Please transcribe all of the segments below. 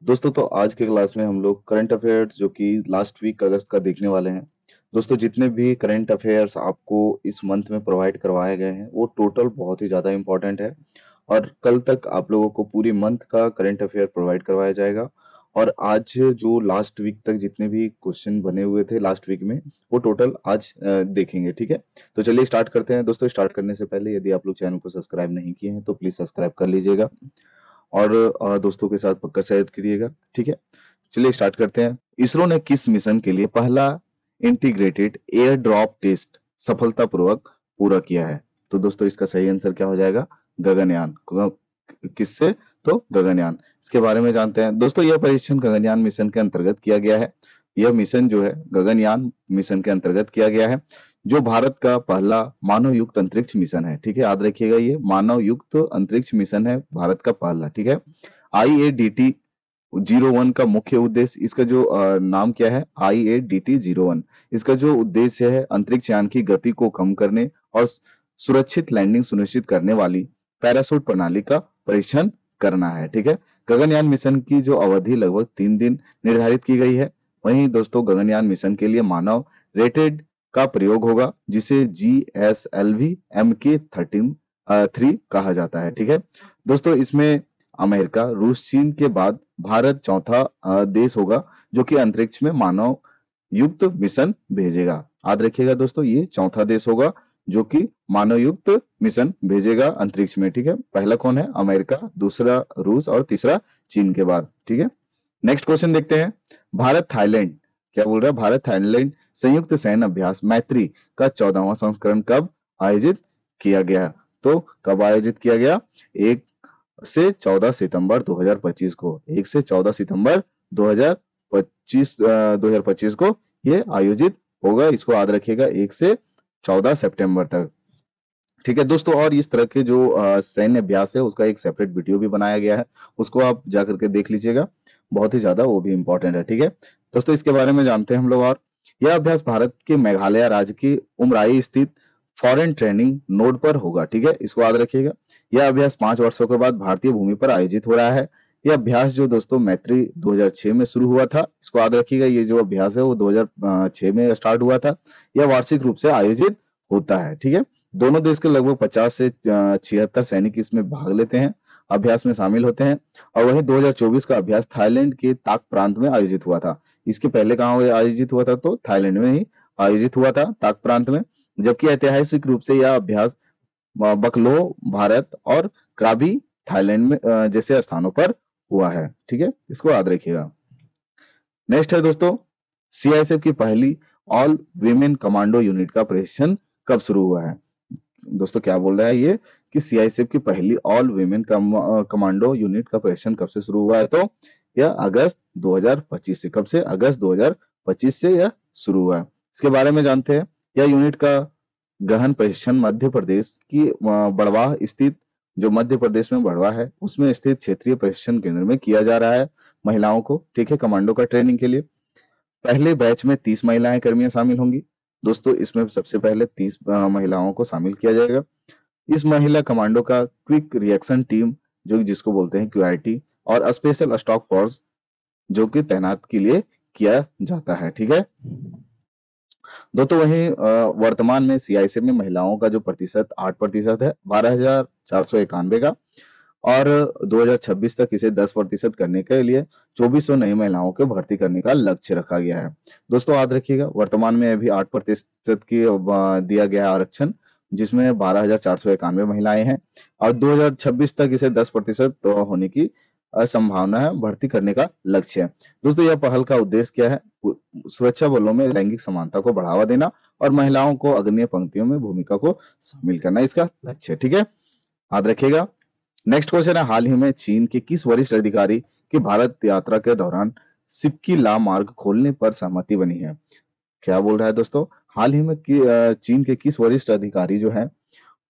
दोस्तों तो आज के क्लास में हम लोग करंट अफेयर्स जो कि लास्ट वीक अगस्त का देखने वाले हैं। दोस्तों जितने भी करंट अफेयर्स आपको इस मंथ में प्रोवाइड करवाए गए हैं वो टोटल बहुत ही ज़्यादा इंपॉर्टेंट है और कल तक आप लोगों को पूरी मंथ का करंट अफेयर प्रोवाइड करवाया जाएगा। और आज जो लास्ट वीक तक जितने भी क्वेश्चन बने हुए थे लास्ट वीक में वो टोटल आज देखेंगे। ठीक है, तो चलिए स्टार्ट करते हैं। दोस्तों स्टार्ट करने से पहले यदि आप लोग चैनल को सब्सक्राइब नहीं किए हैं तो प्लीज सब्सक्राइब कर लीजिएगा और दोस्तों के साथ पक्का शेयर करिएगा। ठीक है, चलिए स्टार्ट करते हैं। इसरो ने किस मिशन के लिए पहला इंटीग्रेटेड एयर ड्रॉप टेस्ट सफलतापूर्वक पूरा किया है? तो दोस्तों इसका सही आंसर क्या हो जाएगा? गगनयान। किससे? तो गगनयान। इसके बारे में जानते हैं। दोस्तों यह परीक्षण गगनयान मिशन के अंतर्गत किया गया है। यह मिशन जो है गगनयान मिशन के अंतर्गत किया गया है, जो भारत का पहला मानव युक्त अंतरिक्ष मिशन है। ठीक है, याद रखिएगा ये मानव युक्त अंतरिक्ष मिशन है भारत का पहला। ठीक है, IADT 01 का मुख्य उद्देश्य, इसका जो नाम क्या है? IADT 01। इसका जो उद्देश्य है अंतरिक्ष यान की गति को कम करने और सुरक्षित लैंडिंग सुनिश्चित करने वाली पैराशूट प्रणाली का परीक्षण करना है। ठीक है, गगनयान मिशन की जो अवधि लगभग 3 दिन निर्धारित की गई है। वहीं दोस्तों गगनयान मिशन के लिए मानव रेटेड का प्रयोग होगा जिसे GSLV MK-13 कहा जाता है। ठीक है दोस्तों, इसमें अमेरिका, रूस, चीन के बाद भारत चौथा देश होगा जो कि अंतरिक्ष में मानव युक्त मिशन भेजेगा। याद रखिएगा दोस्तों, ये चौथा देश होगा जो कि मानव युक्त मिशन भेजेगा अंतरिक्ष में। ठीक है, पहला कौन है? अमेरिका, दूसरा रूस और तीसरा चीन के बाद। ठीक है, नेक्स्ट क्वेश्चन देखते हैं। भारत थाईलैंड, क्या बोल रहा है? भारत थाईलैंड संयुक्त सैन्य अभ्यास मैत्री का 14वां संस्करण कब आयोजित किया गया? तो कब आयोजित किया गया? 1 से 14 सितंबर 2025 को। 1 से 14 सितंबर 2025 को ये आयोजित होगा। इसको याद रखिएगा, 1 से 14 सितंबर तक। ठीक है दोस्तों, और इस तरह के जो सैन्य अभ्यास है उसका एक सेपरेट वीडियो भी बनाया गया है, उसको आप जाकर के देख लीजिएगा, बहुत ही ज्यादा वो भी इंपॉर्टेंट है। ठीक है दोस्तों, इसके बारे में जानते हैं हम लोग। और यह अभ्यास भारत के मेघालय राज्य की उमराई स्थित फॉरेन ट्रेनिंग नोड पर होगा। ठीक है, इसको याद रखिएगा। यह अभ्यास 5 वर्षों के बाद भारतीय भूमि पर आयोजित हो रहा है। यह अभ्यास जो दोस्तों मैत्री 2006 में शुरू हुआ था, इसको याद रखिएगा। ये जो अभ्यास है वो 2006 में स्टार्ट हुआ था। यह वार्षिक रूप से आयोजित होता है। ठीक है, दोनों देश के लगभग 50 से 76 सैनिक इसमें भाग लेते हैं, अभ्यास में शामिल होते हैं। और वहीं 2024 का अभ्यास थाईलैंड के ताक प्रांत में आयोजित हुआ था। इसके पहले कहाँ आयोजित हुआ था? तो थाईलैंड में ही आयोजित हुआ था, ताक प्रांत में। जबकि ऐतिहासिक रूप से यह अभ्यास बकलो भारत और क्राबी थाईलैंड में जैसे स्थानों पर हुआ है। ठीक है, इसको याद रखिएगा। नेक्स्ट है दोस्तों, CISF की पहली ऑल वीमेन कमांडो यूनिट का प्रशिक्षण कब शुरू हुआ है? दोस्तों क्या बोल रहा है ये कि CISF की पहली ऑल वीमेन कमांडो यूनिट का प्रशिक्षण कब से शुरू हुआ है? तो यह अगस्त 2025 से। कब से? अगस्त 2025 से यह शुरू हुआ है। इसके बारे में जानते हैं। यह यूनिट का गहन प्रशिक्षण मध्य प्रदेश की बड़वाह स्थित, जो मध्य प्रदेश में बड़वाह है उसमें स्थित क्षेत्रीय प्रशिक्षण केंद्र में किया जा रहा है महिलाओं को। ठीक है, कमांडो का ट्रेनिंग के लिए पहले बैच में 30 महिलाएं कर्मियां शामिल होंगी। दोस्तों इसमें सबसे पहले 30 महिलाओं को शामिल किया जाएगा। इस महिला कमांडो का क्विक रिएक्शन टीम, जो जिसको बोलते हैं QRT, और स्पेशल स्टॉक फोर्स जो कि तैनात के लिए किया जाता है। ठीक है दोस्तों, वहीं वर्तमान में CISF में महिलाओं का जो प्रतिशत 8% है, 12,491 का। और 2026 तक इसे 10% करने के लिए 2400 नई महिलाओं को भर्ती करने का लक्ष्य रखा गया है। दोस्तों याद रखिएगा, वर्तमान में अभी 8% की दिया गया है आरक्षण, जिसमें 12,491 महिलाएं हैं। और 2026 तक इसे 10% होने की संभावना है, भर्ती करने का लक्ष्य है। दोस्तों यह पहल का उद्देश्य क्या है? सुरक्षा बलों में लैंगिक समानता को बढ़ावा देना और महिलाओं को अग्रणी पंक्तियों में भूमिका को शामिल करना इसका लक्ष्य है। ठीक है, याद रखिएगा। नेक्स्ट क्वेश्चन है, हाल ही में चीन के किस वरिष्ठ अधिकारी की भारत यात्रा के दौरान सिक्की ला मार्ग खोलने पर सहमति बनी है? क्या बोल रहा है दोस्तों? हाल ही में चीन के किस वरिष्ठ अधिकारी जो है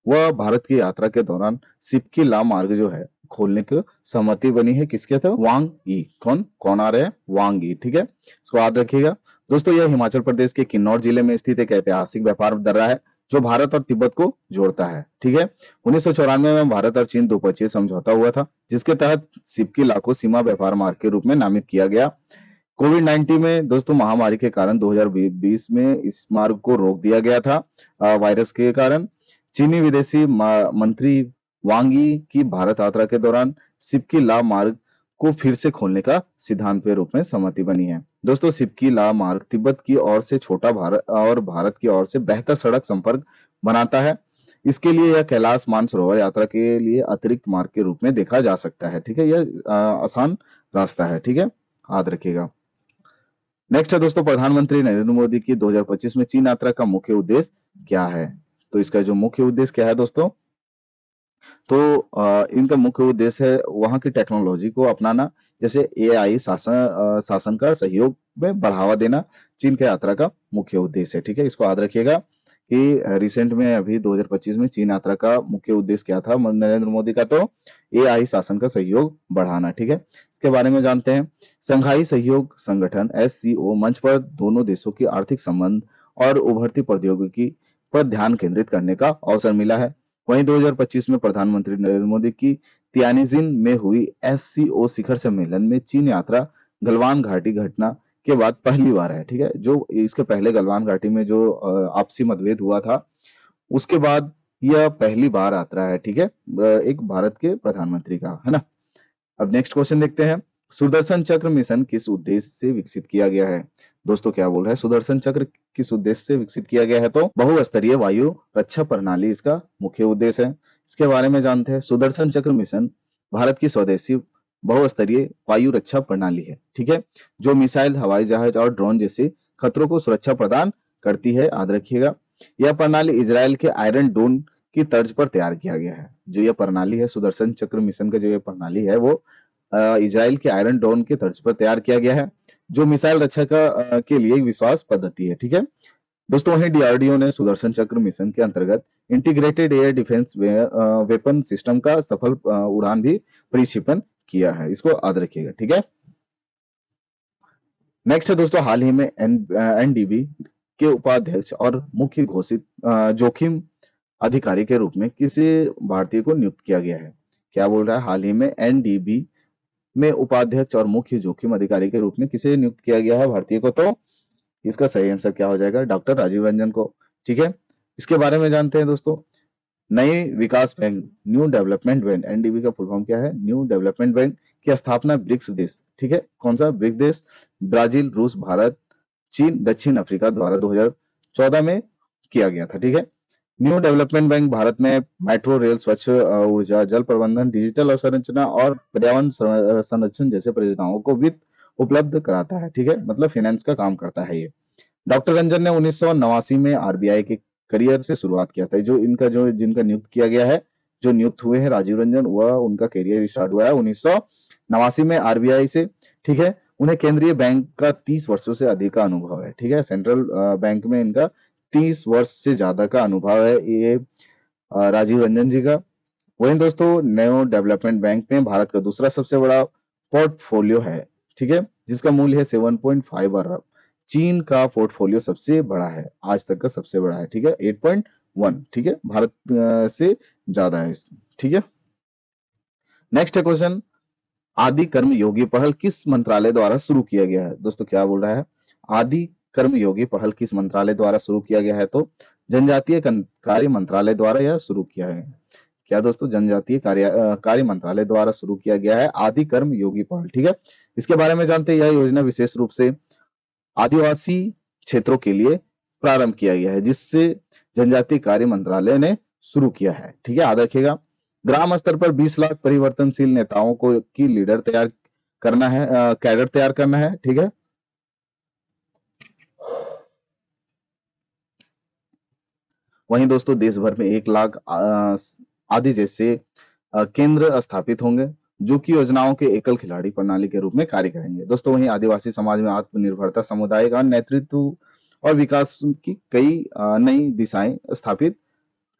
वह भारत की यात्रा के दौरान सिक्की ला मार्ग जो है खोलने की सहमति बनी है? किसके थे? वांग ई। कौन कौन आ रहे हैं? वांग ई। ठीक है, इसको याद रखिएगा। दोस्तों यह हिमाचल प्रदेश के किन्नौर जिले में स्थित एक ऐतिहासिक व्यापार दर्रा है जो भारत और तिब्बत को जोड़ता है। ठीक है, 1994 में भारत और चीन द्विपक्षीय समझौता हुआ था, जिसके तहत सिपकी ला को सीमा व्यापार मार्ग के रूप में नामित किया गया। कोविड 19 में दोस्तों महामारी के कारण 2020 में इस मार्ग को रोक दिया गया था वायरस के कारण। चीनी विदेशी मंत्री वांग यी की भारत यात्रा के दौरान सिपकी ला मार्ग को फिर से खोलने का सिद्धांत के रूप में सहमति बनी है। दोस्तों सिपकी ला मार्ग तिब्बत की ओर से छोटा भारत और भारत की ओर से बेहतर सड़क संपर्क बनाता है। इसके लिए यह कैलाश मानसरोवर यात्रा के लिए अतिरिक्त मार्ग के रूप में देखा जा सकता है। ठीक है, यह आसान रास्ता है। ठीक है, याद रखिएगा। नेक्स्ट है दोस्तों, प्रधानमंत्री नरेंद्र मोदी की 2025 में चीन यात्रा का मुख्य उद्देश्य क्या है? तो इसका जो मुख्य उद्देश्य क्या है दोस्तों, तो इनका मुख्य उद्देश्य है वहां की टेक्नोलॉजी को अपनाना, जैसे एआई शासन का सहयोग में बढ़ावा देना चीन के यात्रा का मुख्य उद्देश्य है। ठीक है, इसको याद रखिएगा कि रिसेंट में अभी 2025 में चीन यात्रा का मुख्य उद्देश्य क्या था नरेंद्र मोदी का, तो एआई शासन का सहयोग बढ़ाना। ठीक है, इसके बारे में जानते हैं। संघाई सहयोग संगठन एससीओ मंच पर दोनों देशों की आर्थिक संबंध और उभरती प्रौद्योगिकी पर ध्यान केंद्रित करने का अवसर मिला है। वहीं 2025 में प्रधानमंत्री नरेंद्र मोदी की तियानिजिन में हुई एससीओ शिखर सम्मेलन में चीन यात्रा गलवान घाटी घटना के बाद पहली बार है। ठीक है, जो इसके पहले गलवान घाटी में जो आपसी मतभेद हुआ था, उसके बाद यह पहली बार यात्रा है। ठीक है, एक भारत के प्रधानमंत्री का, है ना। अब नेक्स्ट क्वेश्चन देखते हैं। सुदर्शन चक्र मिशन किस उद्देश्य से विकसित किया गया है? दोस्तों क्या बोल रहा है, सुदर्शन चक्र किस उद्देश्य से विकसित किया गया है? तो बहुस्तरीय वायु रक्षा प्रणाली इसका मुख्य उद्देश्य है। इसके बारे में जानते हैं। सुदर्शन चक्र मिशन भारत की स्वदेशी बहुस्तरीय वायु रक्षा प्रणाली है। ठीक है, जो मिसाइल, हवाई जहाज और ड्रोन जैसे खतरों को सुरक्षा प्रदान करती है। याद रखिएगा, यह प्रणाली इजराइल के आयरन डोम की तर्ज पर तैयार किया गया है। जो यह प्रणाली है, सुदर्शन चक्र मिशन का जो यह प्रणाली है, वो इजराइल के आयरन डोम के तर्ज पर तैयार किया गया है, जो मिसाइल रक्षा के लिए एक विश्वास पद्धति है। ठीक है दोस्तों, वहीं डीआरडीओ ने सुदर्शन चक्र मिशन के अंतर्गत integrated air defence weapon system का सफल उड़ान भी प्रक्षेपण किया है। इसको याद रखिएगा। ठीक है, नेक्स्ट है दोस्तों, हाल ही में एनडीबी के उपाध्यक्ष और मुख्य घोषित जोखिम अधिकारी के रूप में किसी भारतीय को नियुक्त किया गया है? क्या बोल रहा है, हाल ही में एनडीबी में उपाध्यक्ष और मुख्य जोखिम अधिकारी के रूप में किसे नियुक्त किया गया है भारतीय को? तो इसका सही आंसर क्या हो जाएगा, डॉक्टर राजीव रंजन को। ठीक है, इसके बारे में जानते हैं दोस्तों। नई विकास bank, new development bank, NDB का फुल फॉर्म क्या है? न्यू डेवलपमेंट बैंक की स्थापना ब्रिक्स देश, ठीक है, कौन सा ब्रिक्स देश, ब्राजील, रूस, भारत, चीन, दक्षिण अफ्रीका द्वारा 2014 में किया गया था। ठीक है, न्यू डेवलपमेंट बैंक भारत में मेट्रो रेल, स्वच्छ ऊर्जा, जल प्रबंधन, डिजिटल अवसंरचना और पर्यावरण संरक्षण जैसे परियोजनाओं को वित्त उपलब्ध कराता है। ठीक है, मतलब फाइनेंस का काम करता है ये। डॉक्टर रंजन ने 1989 में आरबीआई के करियर से शुरुआत किया था। जो जिनका नियुक्त किया गया है, जो नियुक्त हुए हैं राजीव रंजन, वह उनका करियर स्टार्ट हुआ है 1989 में आरबीआई से। ठीक है, उन्हें केंद्रीय बैंक का 30 वर्षों से अधिक का अनुभव है। ठीक है, सेंट्रल बैंक में इनका 30 वर्ष से ज्यादा का अनुभव है ये राजीव रंजन जी का। वहीं दोस्तों, न्यू डेवलपमेंट बैंक में भारत का दूसरा सबसे बड़ा पोर्टफोलियो है। ठीक है, जिसका मूल्य है 7.5 अरब। चीन का पोर्टफोलियो सबसे बड़ा है, आज तक का सबसे बड़ा है। ठीक है, 8.1। ठीक है, भारत से ज्यादा है। ठीक है, नेक्स्ट है क्वेश्चन, आदि कर्म योगी पहल किस मंत्रालय द्वारा शुरू किया गया है? दोस्तों क्या बोल रहा है, आदि कर्म योगी पहल किस मंत्रालय द्वारा शुरू किया गया है? तो जनजातीय कार्य मंत्रालय द्वारा यह शुरू किया है। क्या दोस्तों, जनजातीय कार्य मंत्रालय द्वारा शुरू किया गया है आदि कर्म योगी पहल। ठीक है, इसके बारे में जानते हैं। यह योजना विशेष रूप से आदिवासी क्षेत्रों के लिए प्रारंभ किया गया है, जिससे जनजातीय कार्य मंत्रालय ने शुरू किया है। ठीक है, याद रखिएगा। ग्राम स्तर पर 20 लाख परिवर्तनशील नेताओं को की लीडर तैयार करना है, कैडर तैयार करना है। ठीक है, वहीं दोस्तों देश भर में 1 लाख आदि जैसे केंद्र स्थापित होंगे, जो कि योजनाओं के एकल खिलाड़ी प्रणाली के रूप में कार्य करेंगे। दोस्तों, वहीं आदिवासी समाज में आत्मनिर्भरता, सामुदायिक नेतृत्व और विकास की कई नई दिशाएं स्थापित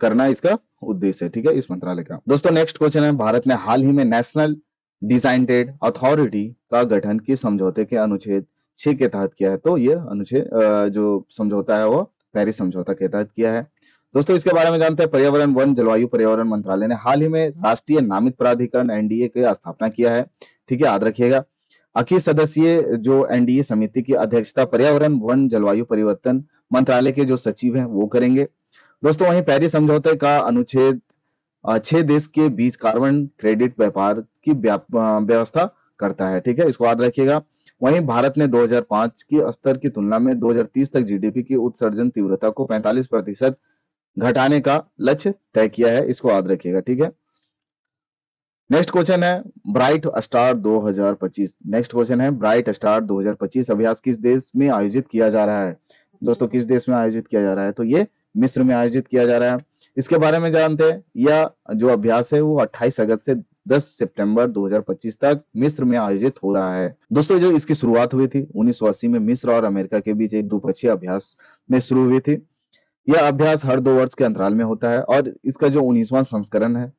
करना इसका उद्देश्य है। ठीक है, इस मंत्रालय का। दोस्तों नेक्स्ट क्वेश्चन है, भारत ने हाल ही में नेशनल डिजाइनेटेड अथॉरिटी का गठन किस समझौते के अनुच्छेद 6 के तहत किया है? तो यह अनुच्छेद जो समझौता है वो पेरिस समझौता के तहत किया है। दोस्तों इसके बारे में जानते हैं। पर्यावरण वन जलवायु पर्यावरण मंत्रालय ने हाल ही में राष्ट्रीय नामित प्राधिकरण एनडीए की स्थापना किया है। ठीक है, याद रखिएगा। 21 सदस्यीय जो एनडीए समिति की अध्यक्षता पर्यावरण वन जलवायु परिवर्तन मंत्रालय के जो सचिव हैं वो करेंगे। दोस्तों वहीं पेरिस समझौते का अनुच्छेद 6 देश के बीच कार्बन क्रेडिट व्यापार की व्यवस्था करता है। ठीक है, इसको याद रखिएगा। वहीं भारत ने 2005 की स्तर की तुलना में 2030 तक जीडीपी की उत्सर्जन तीव्रता को 45% घटाने का लक्ष्य तय किया है। इसको याद रखिएगा। ठीक है, नेक्स्ट क्वेश्चन है ब्राइट स्टार 2025। नेक्स्ट क्वेश्चन है ब्राइट स्टार 2025 अभ्यास किस देश में आयोजित किया जा रहा है। दोस्तों किस देश में आयोजित किया जा रहा है, तो ये मिस्र में आयोजित किया जा रहा है। इसके बारे में जानते हैं। यह जो अभ्यास है वो 28 अगस्त से 10 सितंबर 2025 तक मिस्र में आयोजित हो रहा है। दोस्तों जो इसकी शुरुआत हुई थी 1980 में मिस्र और अमेरिका के बीच एक द्विपक्षीय अभ्यास में शुरू हुई थी। यह अभ्यास हर 2 वर्ष के अंतराल में होता है और इसका जो 19वां संस्करण है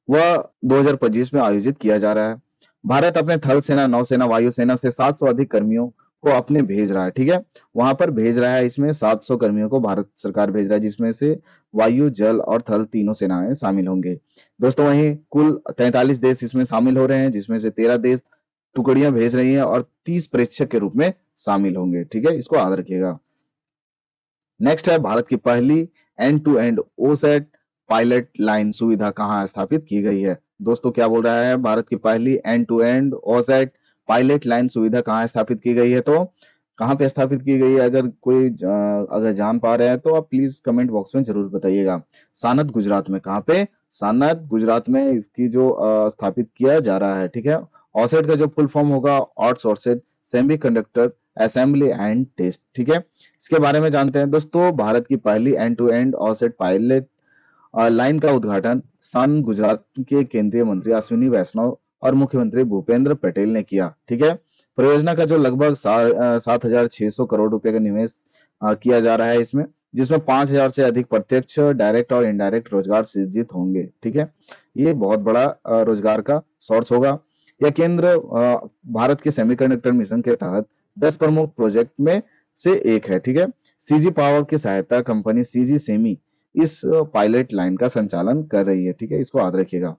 वह 2025 में आयोजित किया जा रहा है। भारत अपने थल सेना, नौसेना, वायुसेना से 700 अधिक कर्मियों को अपने भेज रहा है। ठीक है, वहां पर भेज रहा है। इसमें 700 कर्मियों को भारत सरकार भेज रहा है, जिसमें से वायु, जल और थल तीनों सेनाएं शामिल होंगे। दोस्तों वहीं कुल 43 देश इसमें शामिल हो रहे हैं, जिसमें से 13 देश टुकड़ियां भेज रही हैं और 30 प्रेक्षक के रूप में शामिल होंगे। ठीक है, इसको याद रखिएगा। नेक्स्ट है भारत की पहली end to end offset pilot line सुविधा कहाँ स्थापित की गई है। दोस्तों क्या बोल रहा है, भारत की पहली end to end offset pilot line सुविधा कहाँ स्थापित की गई है, तो कहाँ पे स्थापित की गई है। अगर कोई अगर जान पा रहे हैं तो आप प्लीज कमेंट बॉक्स में जरूर बताइएगा। सानद गुजरात में। कहाँ पे, सानद गुजरात में इसकी जो स्थापित किया जा रहा है। ठीक है, ओसेट का जो फुल फॉर्म होगा outsourced semiconductor assembly and test. ठीक है, इसके बारे में जानते हैं। दोस्तों भारत की पहली end to end offset pilot line का उद्घाटन सन गुजरात के केंद्रीय मंत्री अश्विनी वैष्णव और मुख्यमंत्री भूपेंद्र पटेल ने किया। ठीक है, परियोजना का जो लगभग 7,600 करोड़ रुपए का निवेश किया जा रहा है इसमें, जिसमें 5,000 से अधिक प्रत्यक्ष डायरेक्ट और इनडायरेक्ट रोजगार सृजित होंगे। ठीक है, ये बहुत बड़ा रोजगार का सोर्स होगा। यह केंद्र भारत के सेमीकंडक्टर मिशन के तहत 10 प्रमुख प्रोजेक्ट में से एक है। ठीक है, सीजी पावर की सहायता कंपनी सीजी सेमी इस पायलट लाइन का संचालन कर रही है। ठीक है, इसको याद रखिएगा।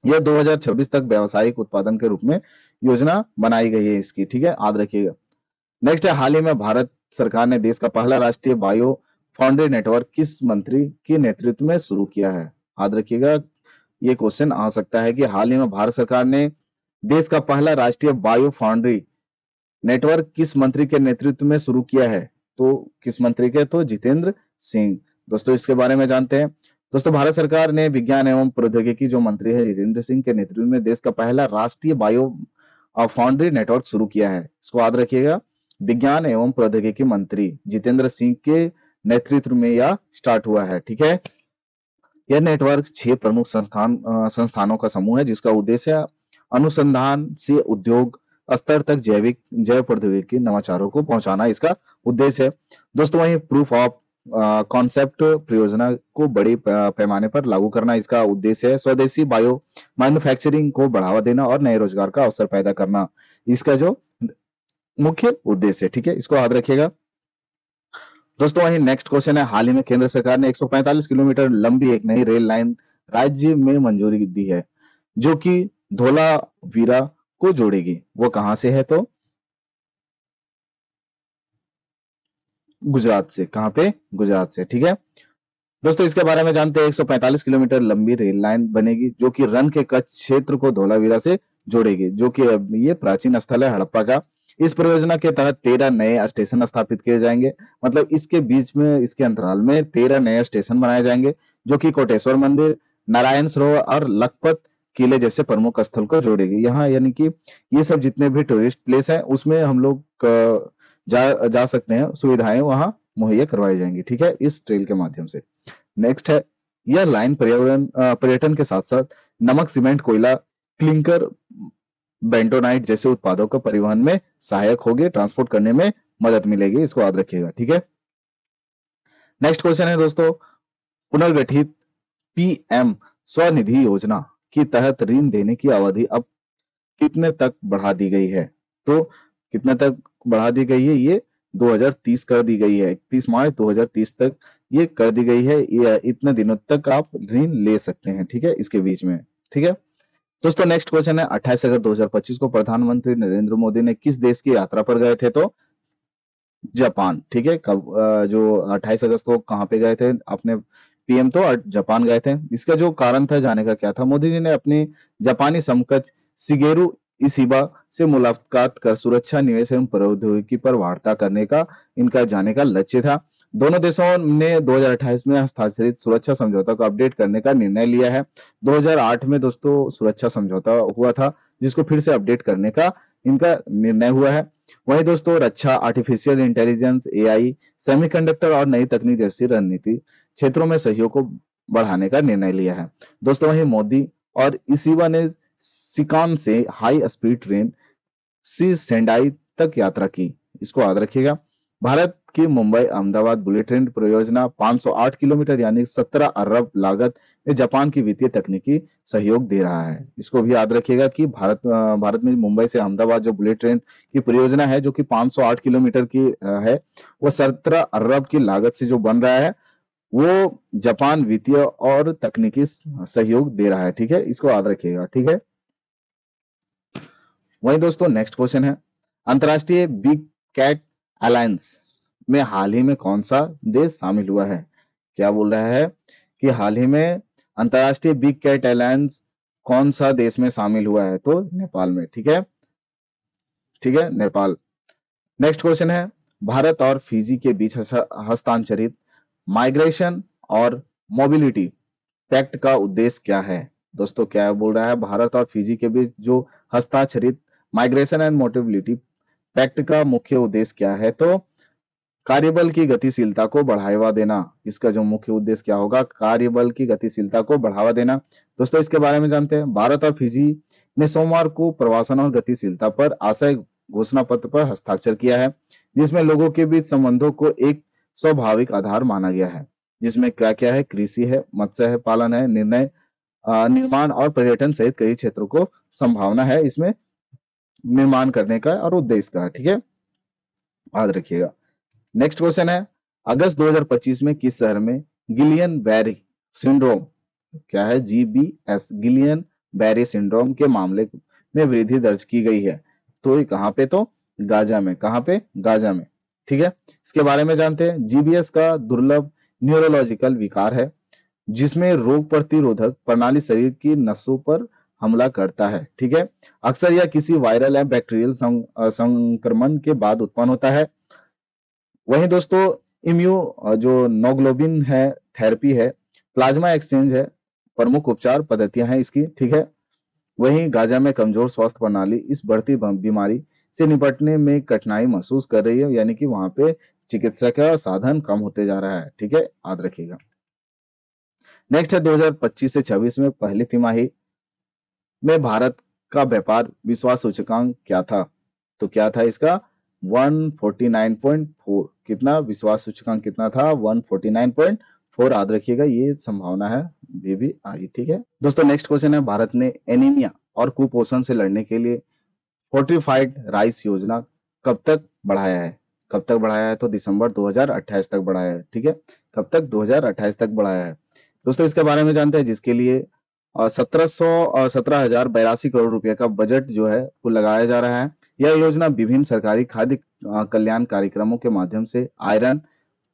यह 2026 तक व्यावसायिक उत्पादन के रूप में योजना बनाई गई है इसकी। ठीक है, याद रखिएगा। नेक्स्ट है हाल ही में भारत सरकार ने देश का पहला राष्ट्रीय बायो फाउंड्री नेटवर्क किस मंत्री के नेतृत्व में शुरू किया है। याद रखिएगा, ये क्वेश्चन आ सकता है कि हाल ही में भारत सरकार ने देश का पहला राष्ट्रीय बायो फाउंड्री नेटवर्क किस मंत्री के नेतृत्व में शुरू किया है, तो किस मंत्री के, तो जितेंद्र सिंह। दोस्तों इसके बारे में जानते हैं। दोस्तों भारत सरकार ने विज्ञान एवं प्रौद्योगिकी जो मंत्री है जितेंद्र सिंह के नेतृत्व में देश का पहला राष्ट्रीय बायो फाउंड्री नेटवर्क शुरू किया है। इसको याद रखिएगा, विज्ञान एवं प्रौद्योगिकी मंत्री जितेंद्र सिंह के नेतृत्व में यह स्टार्ट हुआ है। ठीक है, यह नेटवर्क 6 प्रमुख संस्थानों का समूह है, जिसका उद्देश्य अनुसंधान से उद्योग स्तर तक जैव प्रौद्योगिकी नवाचारों को पहुंचाना इसका उद्देश्य है। दोस्तों वहीं प्रूफ ऑफ कॉन्सेप्ट परियोजना को बड़े पैमाने पर लागू करना इसका उद्देश्य है। स्वदेशी बायो मैन्युफैक्चरिंग को बढ़ावा देना और नए रोजगार का अवसर पैदा करना इसका जो मुख्य उद्देश्य है। ठीक है, इसको याद रखिएगा। दोस्तों वही नेक्स्ट क्वेश्चन है हाल ही में केंद्र सरकार ने 145 किलोमीटर लंबी एक नई रेल लाइन राज्य में मंजूरी दी है, जो कि धोलावीरा को जोड़ेगी। वो कहां से है, तो गुजरात से। कहां पे, गुजरात से। ठीक है, दोस्तों इसके बारे में जानते हैं। 145 किलोमीटर लंबी रेल लाइन बनेगी जो कि रन के कच्छ क्षेत्र को धोलावीरा से जोड़ेगी, जो कि अब ये प्राचीन स्थल है हड़प्पा का। इस परियोजना के तहत 13 नए स्टेशन स्थापित किए जाएंगे। मतलब इसके बीच में, इसके अंतराल में 13 नए स्टेशन बनाए जाएंगे, जो कि कोटेश्वर मंदिर, नारायण सरोवर और लखपत किले जैसे प्रमुख स्थल को जोड़ेगी। यहाँ यानी कि ये सब जितने भी टूरिस्ट प्लेस हैं उसमें हम लोग जा सकते हैं, सुविधाएं वहां मुहैया करवाई जाएंगी। ठीक है, इस ट्रेल के माध्यम से। नेक्स्ट है यह लाइन पर्यटन के साथ साथ नमक, सीमेंट, कोयला, क्लिंकर, बेंटोनाइट जैसे उत्पादों को परिवहन में सहायक होगी, ट्रांसपोर्ट करने में मदद मिलेगी। इसको याद रखिएगा। ठीक है, नेक्स्ट क्वेश्चन है दोस्तों, पुनर्गठित पीएम स्वनिधि योजना के तहत ऋण देने की अवधि अब कितने तक बढ़ा दी गई है, तो कितने तक बढ़ा दी गई है, ये 2030 कर दी गई है। 31 मार्च 2030 तक ये कर दी गई है, ये इतने दिनों तक आप ऋण ले सकते हैं, ठीक है, इसके बीच में, ठीक है। दोस्तों नेक्स्ट क्वेश्चन है, 28 अगस्त 2025 को प्रधानमंत्री नरेंद्र मोदी ने किस देश की यात्रा पर गए थे? तो जापान, ठीक है। कब जो 28 अगस्त को कहाँ पे गए थे अपने पीएम? तो जापान गए थे। इसका जो कारण था जाने का क्या था? मोदी जी ने अपनी जापानी समकक्ष शिगेरू इशिबा से मुलाकात कर सुरक्षा, निवेश एवं प्रौद्योगिकी पर वार्ता करने का इनका जाने का लक्ष्य था। दोनों देशों ने 2028 में हस्ताक्षरित सुरक्षा समझौता को अपडेट करने का निर्णय लिया है। 2008 में दोस्तों सुरक्षा समझौता हुआ था, जिसको फिर से अपडेट करने का इनका निर्णय हुआ है। वहीं दोस्तों रक्षा, आर्टिफिशियल इंटेलिजेंस, एआई, सेमीकंडक्टर और नई तकनीक जैसी रणनीति क्षेत्रों में सहयोग को बढ़ाने का निर्णय लिया है। दोस्तों वहीं मोदी और इशिबा ने सिकॉन से हाई स्पीड ट्रेन सी सेंडाई तक यात्रा की। इसको याद रखिएगा। भारत की मुंबई अहमदाबाद बुलेट ट्रेन परियोजना 508 किलोमीटर यानी 17 अरब लागत में जापान की वित्तीय तकनीकी सहयोग दे रहा है। इसको भी याद रखिएगा कि भारत में मुंबई से अहमदाबाद जो बुलेट ट्रेन की परियोजना है, जो कि 508 किलोमीटर की है, वो 17 अरब की लागत से जो बन रहा है, वो जापान वित्तीय और तकनीकी सहयोग दे रहा है, ठीक है। इसको याद रखिएगा, ठीक है। वहीं दोस्तों नेक्स्ट क्वेश्चन है, अंतरराष्ट्रीय बिग कैट अलायंस में हाल ही में कौन सा देश शामिल हुआ है? क्या बोल रहा है कि हाल ही में अंतरराष्ट्रीय बिग कैट अलायंस कौन सा देश में शामिल हुआ है? तो नेपाल में, ठीक है, ठीक है, नेपाल। नेक्स्ट क्वेश्चन है, भारत और फिजी के बीच हस्तांतरित माइग्रेशन और मोबिलिटी पैक्ट का उद्देश्य क्या है? दोस्तों क्या बोल रहा है, भारत और फिजी के बीच जो हस्ताक्षरित माइग्रेशन एंड मोबिलिटी पैक्ट का मुख्य उद्देश्य क्या है? तो कार्यबल की गतिशीलता को बढ़ावा देना। इसका जो मुख्य उद्देश्य क्या होगा? कार्यबल की गतिशीलता को बढ़ावा देना। दोस्तों इसके बारे में जानते हैं। भारत और फिजी ने सोमवार को प्रवासन और गतिशीलता पर आशय घोषणा पत्र पर हस्ताक्षर किया है, जिसमें लोगों के बीच संबंधों को एक स्वाभाविक आधार माना गया है, जिसमें क्या क्या है? कृषि है, मत्स्य है, पालन है, निर्माण और पर्यटन सहित कई क्षेत्रों को संभावना है इसमें निर्माण करने का और उद्देश्य का, ठीक है, याद रखिएगा। नेक्स्ट क्वेश्चन है, अगस्त 2025 में किस शहर में गिलियन बैरी सिंड्रोम, क्या है? जीबीएस, गिलियन बैरी सिंड्रोम के मामले में वृद्धि दर्ज की गई है? तो ये कहां पे? तो गाजा में। कहां पे? गाजा में, ठीक है। इसके बारे में जानते हैं। जीबीएस का दुर्लभ न्यूरोलॉजिकल विकार है, जिसमें रोग प्रतिरोधक प्रणाली शरीर की नसों पर हमला करता है, ठीक है। अक्सर यह किसी वायरल या बैक्टीरियल संक्रमण के बाद उत्पन्न होता है। वहीं दोस्तों जो नोग्लोबिन है थेरेपी है, प्लाज्मा एक्सचेंज है, प्रमुख उपचार पद्धतियां हैं इसकी, ठीक है। वहीं गाजा में कमजोर स्वास्थ्य प्रणाली इस बढ़ती बीमारी से निपटने में कठिनाई महसूस कर रही है, यानी कि वहां पे चिकित्सा का साधन कम होते जा रहा है, ठीक है, याद रखिएगा। नेक्स्ट है 2025 से 26 में पहली तिमाही में भारत का व्यापार विश्वास सूचकांक क्या था? तो क्या था इसका? 149.4। कितना विश्वास सूचकांक कितना था? 149.4, याद रखिएगा, ये संभावना है भी आई, ठीक है। दोस्तों नेक्स्ट क्वेश्चन है, भारत ने एनीमिया और कुपोषण से लड़ने के लिए फोर्टिफाइड राइस योजना कब तक बढ़ाया है? कब तक बढ़ाया है? तो दिसंबर 2028 तक बढ़ाया है, ठीक है। कब तक? 2028 तक बढ़ाया है। दोस्तों इसके बारे में जानते हैं, जिसके लिए 17,082 करोड़ रुपए का बजट जो है वो लगाया जा रहा है। यह योजना विभिन्न सरकारी खाद्य कल्याण कार्यक्रमों के माध्यम से आयरन,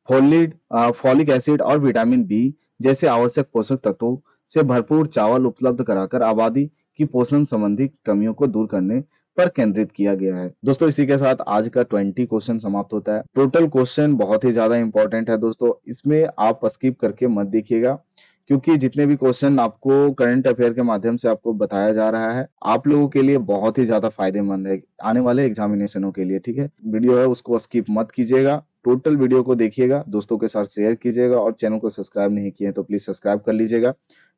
फॉलिक एसिड और विटामिन बी जैसे आवश्यक पोषक तत्वों से भरपूर चावल उपलब्ध कराकर आबादी की पोषण संबंधी कमियों को दूर करने पर केंद्रित किया गया है। दोस्तों इसी के साथ आज का 20 क्वेश्चन समाप्त होता है। टोटल क्वेश्चन बहुत ही ज्यादा इंपॉर्टेंट है दोस्तों, इसमें आप स्किप करके मत देखिएगा, क्योंकि जितने भी क्वेश्चन आपको करंट अफेयर के माध्यम से आपको बताया जा रहा है, आप लोगों के लिए बहुत ही ज्यादा फायदेमंद है आने वाले एग्जामिनेशनों के लिए, ठीक है। वीडियो है उसको स्किप मत कीजिएगा, टोटल वीडियो को देखिएगा, दोस्तों के साथ शेयर कीजिएगा और चैनल को सब्सक्राइब नहीं किए तो प्लीज सब्सक्राइब कर लीजिएगा,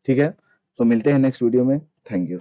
ठीक है। तो मिलते हैं नेक्स्ट वीडियो में। Thank you.